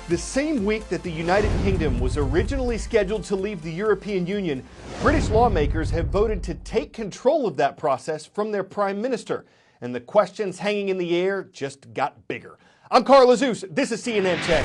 The same week that the United Kingdom was originally scheduled to leave the European Union, British lawmakers have voted to take control of that process from their Prime Minister. And the questions hanging in the air just got bigger. I'm Carl Azuz. This is CNN Check.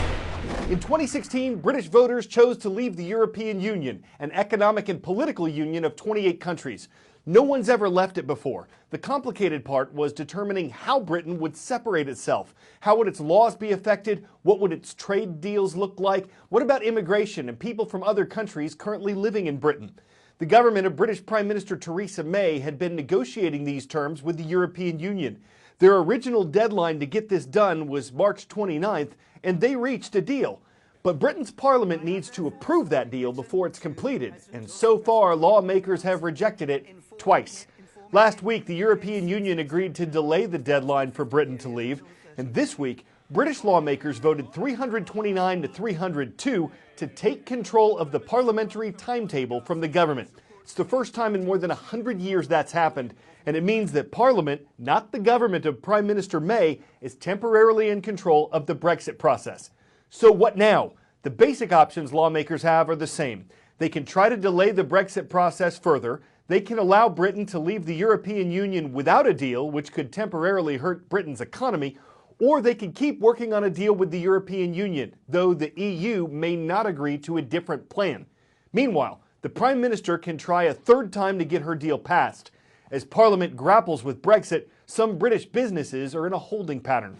In 2016, British voters chose to leave the European Union, an economic and political union of 28 countries. No one's ever left it before. The complicated part was determining how Britain would separate itself. How would its laws be affected? What would its trade deals look like? What about immigration and people from other countries currently living in Britain? The government of British Prime Minister Theresa May had been negotiating these terms with the European Union. Their original deadline to get this done was March 29th, and they reached a deal. But Britain's parliament needs to approve that deal before it's completed, and so far lawmakers have rejected it twice. Last week, the European Union agreed to delay the deadline for Britain to leave, and this week, British lawmakers voted 329 to 302 to take control of the parliamentary timetable from the government. It's the first time in more than 100 years that's happened, and it means that Parliament, not the government of Prime Minister May, is temporarily in control of the Brexit process. So what now? The basic options lawmakers have are the same. They can try to delay the Brexit process further. They can allow Britain to leave the European Union without a deal, which could temporarily hurt Britain's economy, or they can keep working on a deal with the European Union, though the EU may not agree to a different plan. Meanwhile, the Prime Minister can try a third time to get her deal passed. As Parliament grapples with Brexit, some British businesses are in a holding pattern.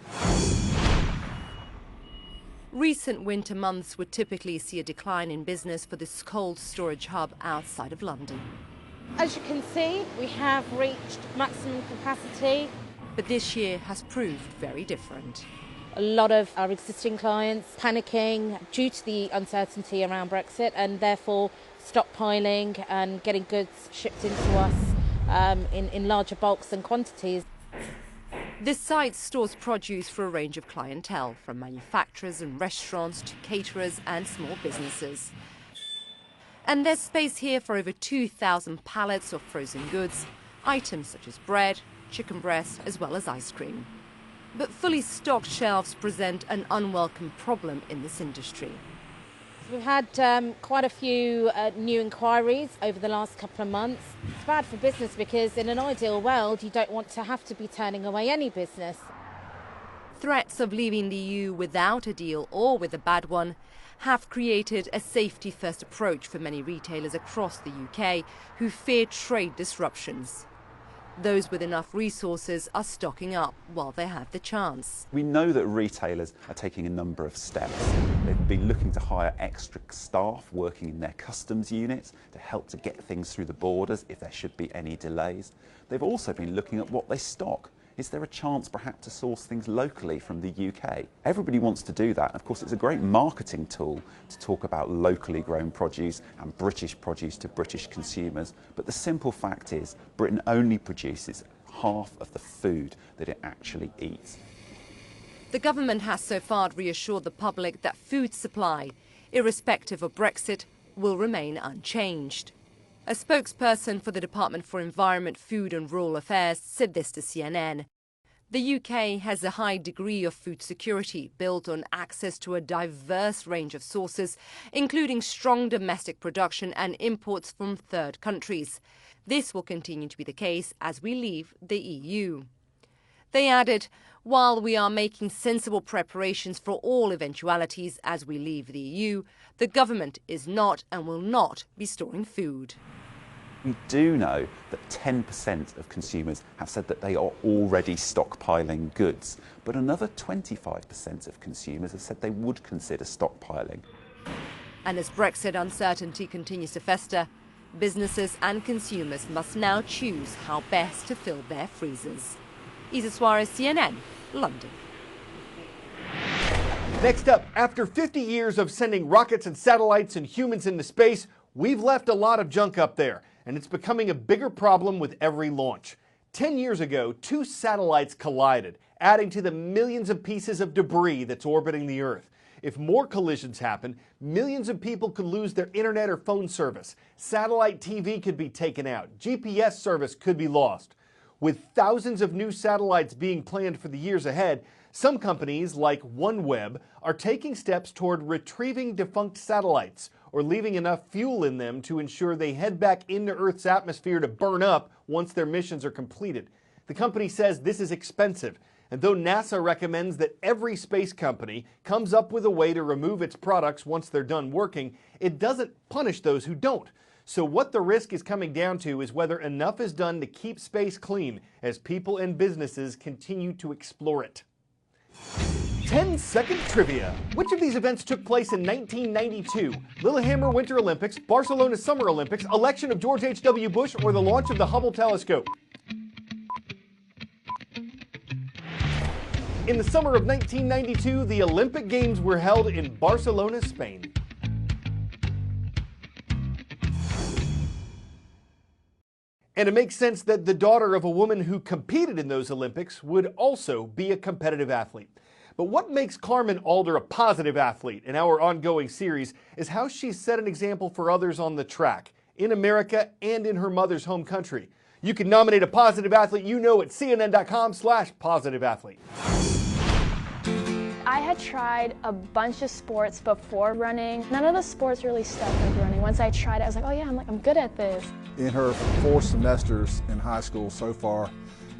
Recent winter months would typically see a decline in business for this cold storage hub outside of London. As you can see, we have reached maximum capacity. But this year has proved very different. A lot of our existing clients panicking due to the uncertainty around Brexit and therefore stockpiling and getting goods shipped into us in larger bulks and quantities. This site stores produce for a range of clientele, from manufacturers and restaurants to caterers and small businesses. And there's space here for over 2,000 pallets of frozen goods, items such as bread, chicken breast, as well as ice cream. But fully stocked shelves present an unwelcome problem in this industry. We've had quite a few new inquiries over the last couple of months. It's bad for business because in an ideal world, you don't want to have to be turning away any business. Threats of leaving the EU without a deal or with a bad one have created a safety-first approach for many retailers across the UK who fear trade disruptions. Those with enough resources are stocking up while they have the chance. We know that retailers are taking a number of steps. They've been looking to hire extra staff working in their customs units to help to get things through the borders if there should be any delays. They've also been looking at what they stock. Is there a chance perhaps to source things locally from the UK? Everybody wants to do that. Of course, it's a great marketing tool to talk about locally grown produce and British produce to British consumers. But the simple fact is, Britain only produces half of the food that it actually eats. The government has so far reassured the public that food supply, irrespective of Brexit, will remain unchanged. A spokesperson for the Department for Environment, Food and Rural Affairs said this to CNN. The UK has a high degree of food security built on access to a diverse range of sources, including strong domestic production and imports from third countries. This will continue to be the case as we leave the EU. They added, while we are making sensible preparations for all eventualities as we leave the EU, the government is not and will not be storing food. We do know that 10% of consumers have said that they are already stockpiling goods, but another 25% of consumers have said they would consider stockpiling. And as Brexit uncertainty continues to fester, businesses and consumers must now choose how best to fill their freezers. Isa Suarez, CNN, London. Next up, after 50 years of sending rockets and satellites and humans into space, we've left a lot of junk up there, and it's becoming a bigger problem with every launch. 10 years ago, 2 satellites collided, adding to the millions of pieces of debris that's orbiting the Earth. If more collisions happen, millions of people could lose their internet or phone service. Satellite TV could be taken out. GPS service could be lost. With thousands of new satellites being planned for the years ahead, Some companies, like OneWeb, are taking steps toward retrieving defunct satellites or leaving enough fuel in them to ensure they head back into Earth's atmosphere to burn up once their missions are completed. The company says this is expensive, and though NASA recommends that every space company comes up with a way to remove its products once they're done working, it doesn't punish those who don't. So what the risk is coming down to is whether enough is done to keep space clean as people and businesses continue to explore it. 10-second trivia. Which of these events took place in 1992? Lillehammer Winter Olympics, Barcelona Summer Olympics, election of George H.W. Bush, or the launch of the Hubble telescope? In the summer of 1992, the Olympic Games were held in Barcelona, Spain. And it makes sense that the daughter of a woman who competed in those Olympics would also be a competitive athlete. But what makes Carmen Alder a positive athlete in our ongoing series is how she's set an example for others on the track, in America and in her mother's home country. You can nominate a positive athlete you know at cnn.com/positiveathlete. I had tried a bunch of sports before running. None of the sports really stuck like running. Once I tried it, I was like, oh yeah, I'm good at this. In her 4 semesters in high school so far,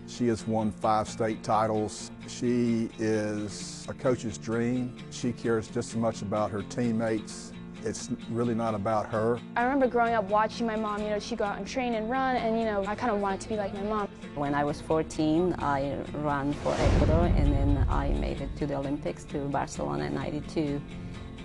she has won 5 state titles. She is a coach's dream. She cares just as much about her teammates. It's really not about her. I remember growing up watching my mom, she'd go out and train and run, and I kind of wanted to be like my mom. When I was 14, I ran for Ecuador, and then I made it to the Olympics, to Barcelona in '92.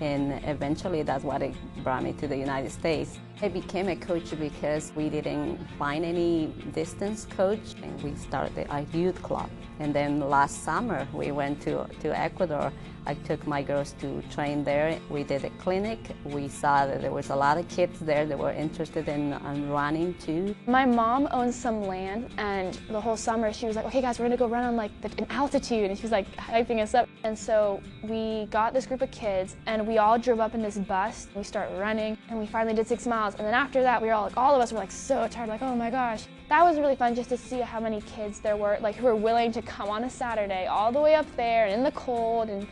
And eventually that's what it brought me to the United States. I became a coach because we didn't find any distance coach, and we started a youth club. And then last summer we went to Ecuador. I took my girls to train there. We did a clinic. We saw that there was a lot of kids there that were interested in running too. My mom owns some land, and the whole summer she was like, okay guys, we're gonna go run on an altitude, and she was like hyping us up. And so we got this group of kids, and we all drove up in this bus. We started running, and we finally did 6 miles. And then after that, we were all of us were so tired, oh my gosh. That was really fun just to see how many kids there were, who were willing to come on a Saturday all the way up there in the cold and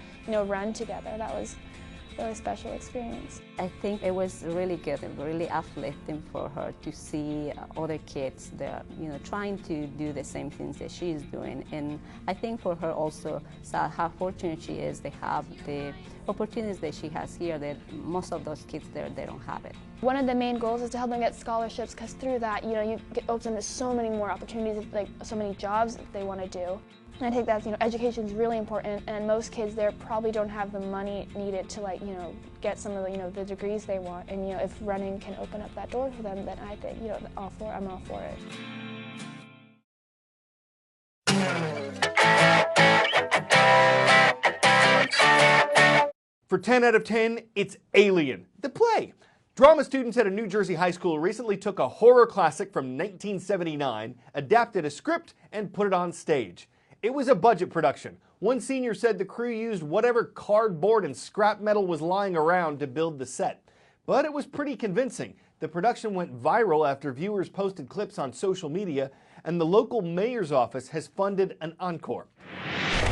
run together. That was a really special experience. I think it was really good and really uplifting for her to see other kids that trying to do the same things that she is doing. And I think for her also, saw how fortunate she is. They have the opportunities that she has here that most of those kids there, they don't have it. One of the main goals is to help them get scholarships, because through that, you get open to so many more opportunities, so many jobs that they want to do. And I think that education is really important, and most kids there probably don't have the money needed to get some of the degrees they want. And if running can open up that door for them, then I think I'm all for it. For 10 out of 10, it's Alien, the play. Drama students at a New Jersey high school recently took a horror classic from 1979, adapted a script, and put it on stage. It was a budget production. One senior said the crew used whatever cardboard and scrap metal was lying around to build the set. But it was pretty convincing. The production went viral after viewers posted clips on social media, and the local mayor's office has funded an encore.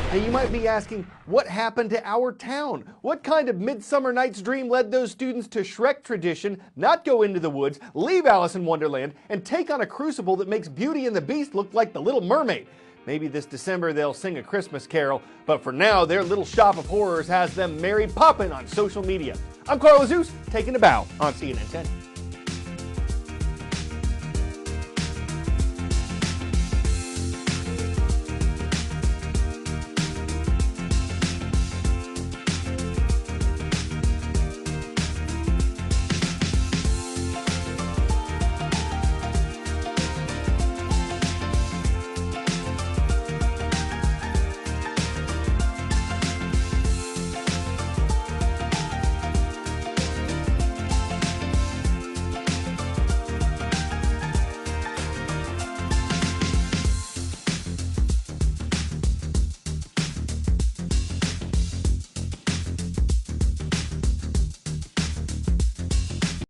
Now you might be asking, what happened to our town? What kind of Midsummer Night's Dream led those students to Shrek tradition, not go into the woods, leave Alice in Wonderland, and take on a crucible that makes Beauty and the Beast look like the Little Mermaid? Maybe this December they'll sing A Christmas Carol, but for now their little shop of horrors has them married poppin' on social media. I'm Carl Azuz, taking a bow on CNN 10.